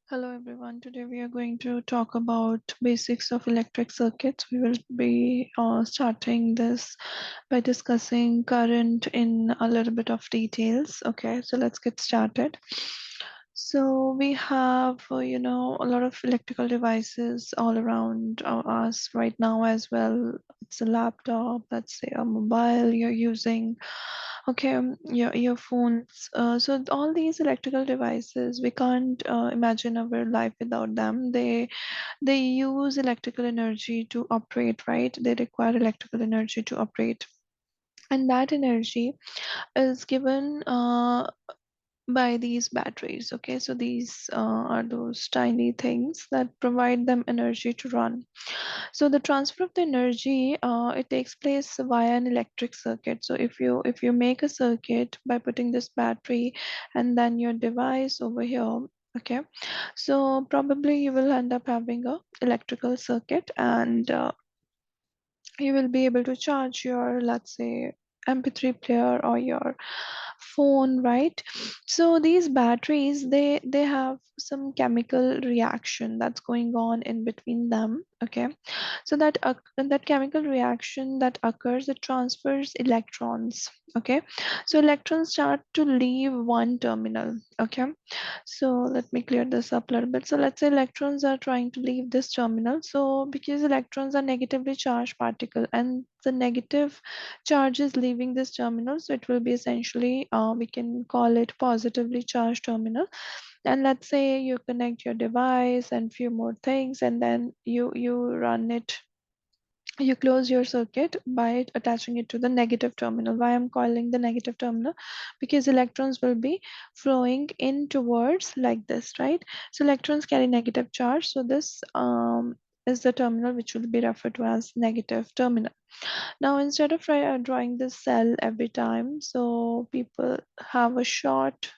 Hello everyone. Today we are going to talk about basics of electric circuits. We will be starting this by discussing current in a little bit of details. Okay, so let's get started. So we have, a lot of electrical devices all around us right now as well. It's a laptop, let's say a mobile you're using. Okay, your earphones. So all these electrical devices, we can't imagine our life without them. They use electrical energy to operate, right? They require electrical energy to operate, and that energy is given by these batteries. Okay, so these are those tiny things that provide them energy to run. So the transfer of the energy, it takes place via an electric circuit. So if you make a circuit by putting this battery and then your device over here, okay, so probably you will end up having a electrical circuit, and you will be able to charge your, let's say, mp3 player or your phone, right? So these batteries, they have some chemical reaction that's going on in between them. Okay, so that chemical reaction that occurs, it transfers electrons. Okay, so electrons start to leave one terminal. Okay, so let me clear this up a little bit. So let's say electrons are trying to leave this terminal. So because electrons are negatively charged particle and the negative charge is leaving this terminal, so it will be essentially, we can call it positively charged terminal. And let's say you connect your device and few more things, and then you run it, you close your circuit by attaching it to the negative terminal. Why I'm calling the negative terminal? Because electrons will be flowing in towards like this, right? So electrons carry negative charge, so this is the terminal which will be referred to as negative terminal. Now instead of drawing this cell every time, so people have a short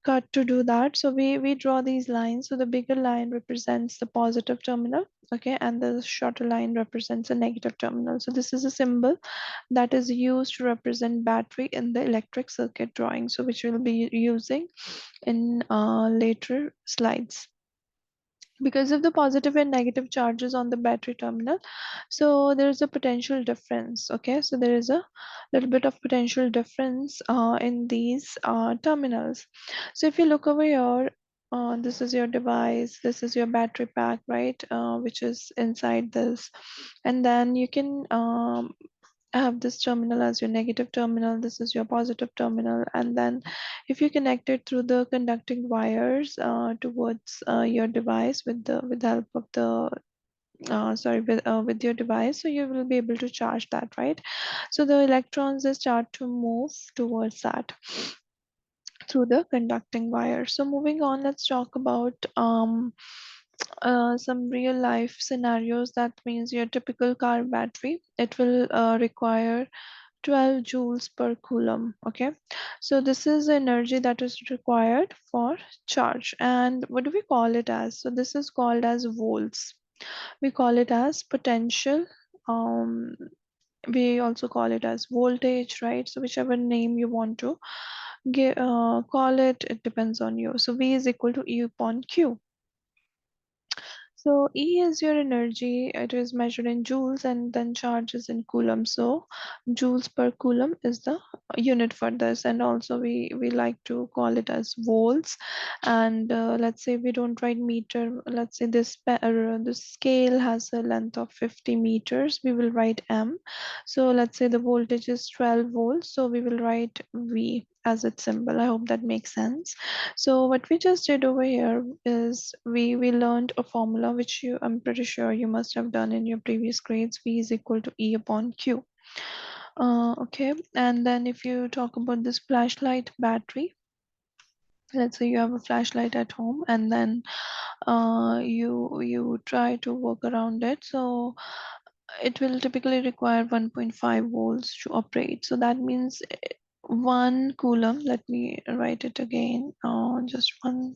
cut to do that. So we draw these lines. So the bigger line represents the positive terminal, okay, and the shorter line represents a negative terminal. So this is a symbol that is used to represent battery in the electric circuit drawing, so which we'll be using in later slides. Because of the positive and negative charges on the battery terminal, so there is a potential difference. Okay, so there is a little bit of potential difference in these terminals. So if you look over here, this is your device, this is your battery pack, right, which is inside this, and then you can have this terminal as your negative terminal, this is your positive terminal, and then if you connect it through the conducting wires towards your device with the help of the with your device, so you will be able to charge that, right? So the electrons, they start to move towards that through the conducting wire. So moving on, let's talk about some real life scenarios. That means your typical car battery, it will require 12 joules per coulomb. Okay, so this is the energy that is required for charge. And what do we call it as? So this is called as volts. We call it as potential. um we also call it as voltage, right? So whichever name you want to call it, it depends on you. So v is equal to E upon q. So E is your energy, it is measured in joules, and then charge is in coulomb. So joules per coulomb is the unit for this. And also we like to call it as volts. And let's say we don't write meter. Let's say this scale has a length of 50 meters. We will write M. So let's say the voltage is 12 volts. So we will write V as its symbol. I hope that makes sense. So what we just did over here is we learned a formula which I'm pretty sure you must have done in your previous grades. V is equal to E upon Q. Okay, and then if you talk about this flashlight battery, let's say you have a flashlight at home, and then you try to work around it. So it will typically require 1.5 volts to operate. So that means 1 coulomb, let me write it again, just 1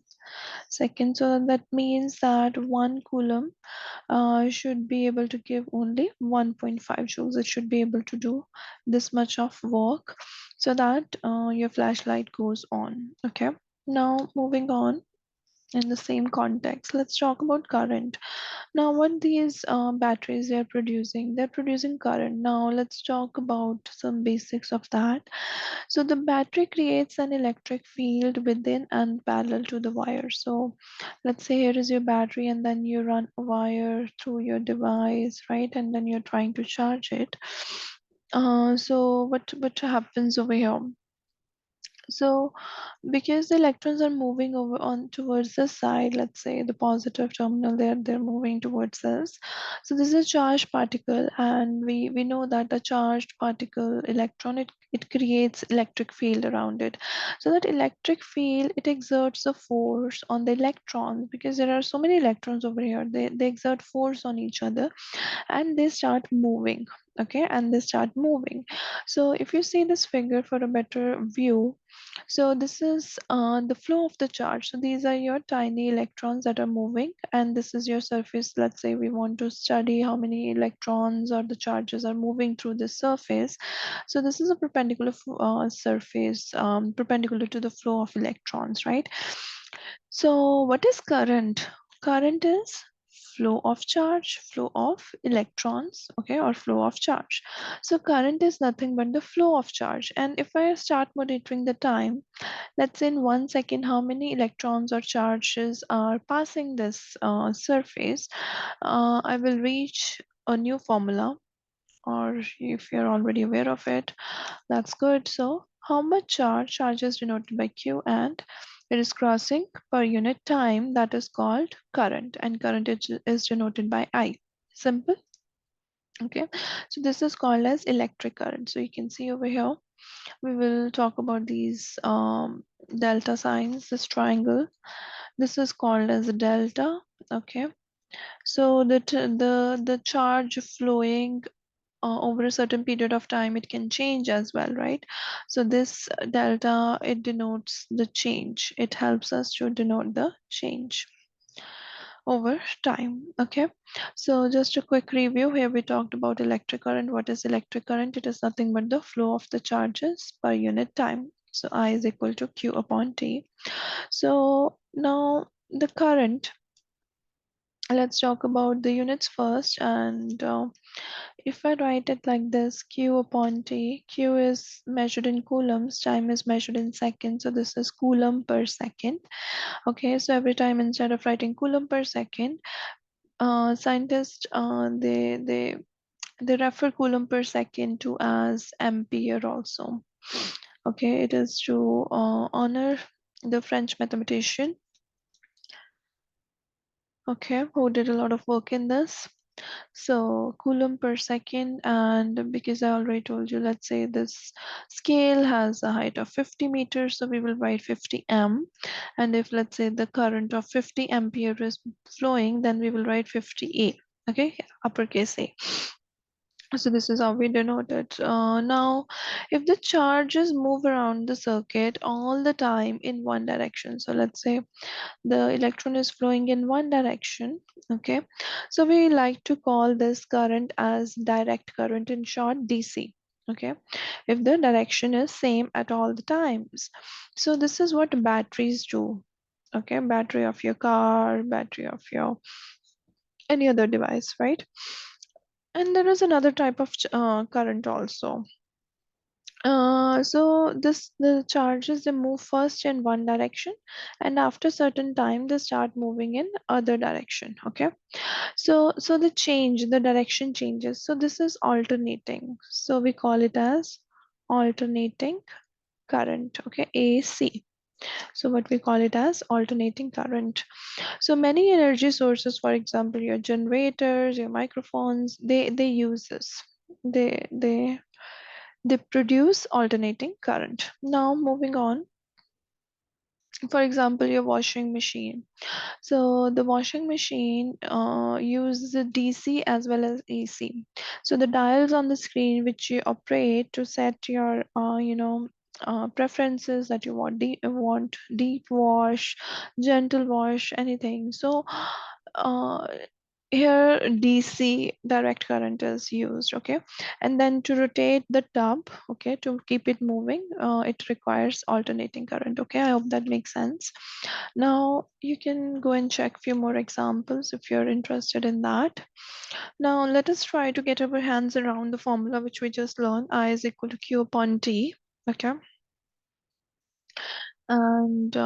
second. So that means that 1 coulomb should be able to give only 1.5 joules. It should be able to do this much of work so that your flashlight goes on. Okay, now moving on. in the same context. Let's talk about current. Now, what these batteries are producing? They're producing current. Now, let's talk about some basics of that. So, the battery creates an electric field within and parallel to the wire. So, let's say here is your battery, and then you run a wire through your device, right? And then you're trying to charge it. So, what happens over here? So, because the electrons are moving over on towards the side, let's say the positive terminal there, they're moving towards us. So this is a charged particle, and we know that a charged particle electron, it creates electric field around it. So that electric field, it exerts a force on the electrons, because there are so many electrons over here. They exert force on each other, and they start moving. Okay, and they start moving. So if you see this figure for a better view, so this is the flow of the charge. So these are your tiny electrons that are moving, and this is your surface. Let's say we want to study how many electrons or the charges are moving through the surface. So this is a perpendicular surface, perpendicular to the flow of electrons, right? So what is current? Current is flow of charge, flow of electrons, okay, or flow of charge. So current is nothing but the flow of charge. And if I start monitoring the time, let's say in 1 second, how many electrons or charges are passing this surface, I will reach a new formula, or if you're already aware of it, that's good. So how much charge is denoted by Q, and it is crossing per unit time, that is called current, and current is denoted by I. Simple. Okay, so this is called as electric current. So you can see over here, we will talk about these delta signs, this triangle. This is called as a delta. Okay, so the charge flowing over a certain period of time, it can change as well, right? So this delta, it denotes the change. It helps us to denote the change over time. Okay, so just a quick review. Here we talked about electric current. What is electric current? It is nothing but the flow of the charges per unit time. So I is equal to Q upon T. So now the current, let's talk about the units first. And if I write it like this, Q upon T, Q is measured in coulombs, time is measured in seconds. So this is Coulomb per second. Okay, so every time instead of writing Coulomb per second, scientists, they refer Coulomb per second to as ampere also. Okay, it is to honor the French mathematician, okay, who did a lot of work in this. So Coulomb per second, and because I already told you, let's say this scale has a height of 50 meters, so we will write 50 m. And if let's say the current of 50 ampere is flowing, then we will write 50 A. Okay, uppercase A. So this is how we denote it. Now, if the charges move around the circuit all the time in one direction, so let's say the electron is flowing in one direction, okay, so we like to call this current as direct current, in short DC. Okay, if the direction is same at all the times. So this is what batteries do. Okay, battery of your car, battery of your any other device, right? And there is another type of current also. So the charges, they move first in one direction, and after certain time they start moving in other direction. Okay, so the direction changes. So this is alternating. So we call it as alternating current. Okay, AC. So what we call it as alternating current. So many energy sources, for example, your generators, your microphones, they use this. They produce alternating current. Now moving on, for example, your washing machine. So the washing machine uses the DC as well as AC. So the dials on the screen which you operate to set your preferences, that you want deep wash, gentle wash, anything. So uh, here DC direct current is used, okay? And then to rotate the tub, okay, to keep it moving, it requires alternating current, okay? I hope that makes sense. Now you can go and check few more examples if you're interested in that. Now let us try to get our hands around the formula which we just learned. I is equal to Q upon T, okay? And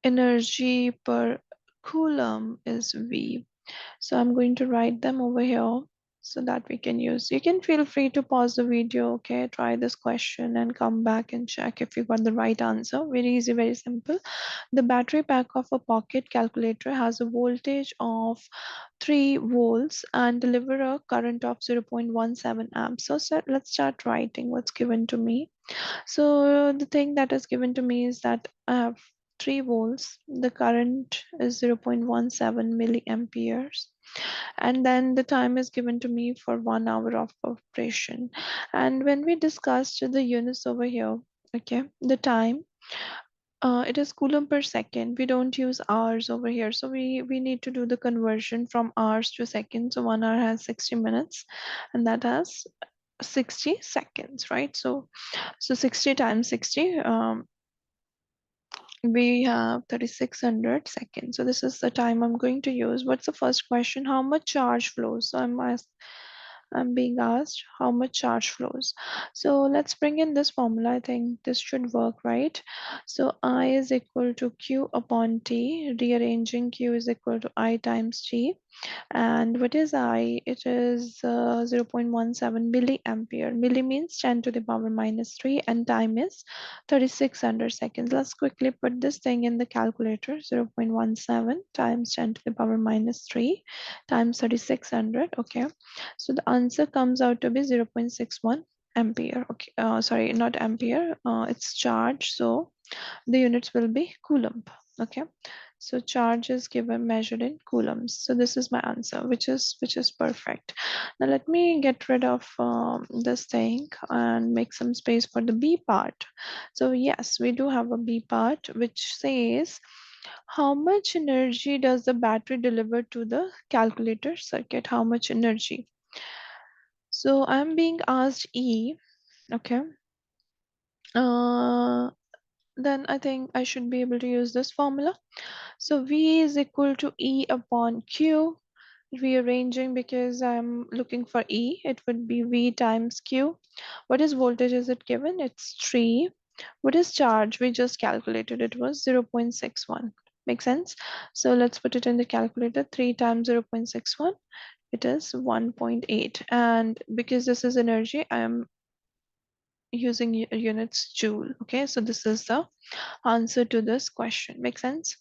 energy per Coulomb is V. So I'm going to write them over here so that we can use. You can feel free to pause the video, okay? Try this question and come back and check if you got the right answer. Very easy, very simple. The battery pack of a pocket calculator has a voltage of 3 volts and deliver a current of 0.17 amps. So let's start writing what's given to me. So the thing that is given to me is that I have 3 volts. The current is 0.17 milliamperes. And then the time is given to me for 1 hour of operation. And when we discussed the units over here, okay, the time, it is coulomb per second. We don't use hours over here. So we need to do the conversion from hours to seconds. So 1 hour has 60 minutes and that has 60 seconds, right? So 60 times 60, we have 3600 seconds. So this is the time I'm going to use. What's the first question? How much charge flows? So I'm being asked how much charge flows. So let's bring in this formula. I think this should work, right? So I is equal to Q upon T. Rearranging Q is equal to I times T. And what is I? It is 0.17 milliampere. Milli means 10 to the power minus 3 and time is 3600 seconds. Let's quickly put this thing in the calculator. 0.17 times 10 to the power minus 3 times 3600. Okay. So the answer comes out to be 0.61 ampere. Okay. Sorry, not ampere. It's charge. So the units will be coulomb. Okay. So charge is given measured in coulombs. So this is my answer, which is perfect. Now let me get rid of this thing and make some space for the B part. So yes, we do have a B part which says how much energy does the battery deliver to the calculator circuit? How much energy? So I'm being asked E. Okay. Uh, then I think I should be able to use this formula. So V is equal to E upon Q. Rearranging because I'm looking for E, it would be V times Q. What is voltage is it given? It's 3. What is charge? We just calculated it was 0.61. Make sense? So let's put it in the calculator. 3 times 0.61, it is 1.8. And because this is energy, I am using units joule. Okay, so this is the answer to this question. Make sense?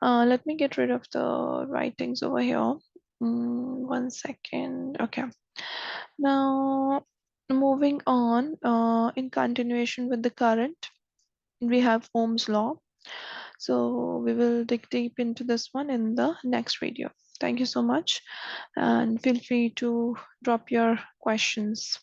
Let me get rid of the writings over here. 1 second. Okay. Now, moving on, in continuation with the current, we have Ohm's law. So we will dig deep into this one in the next video. Thank you so much, and feel free to drop your questions.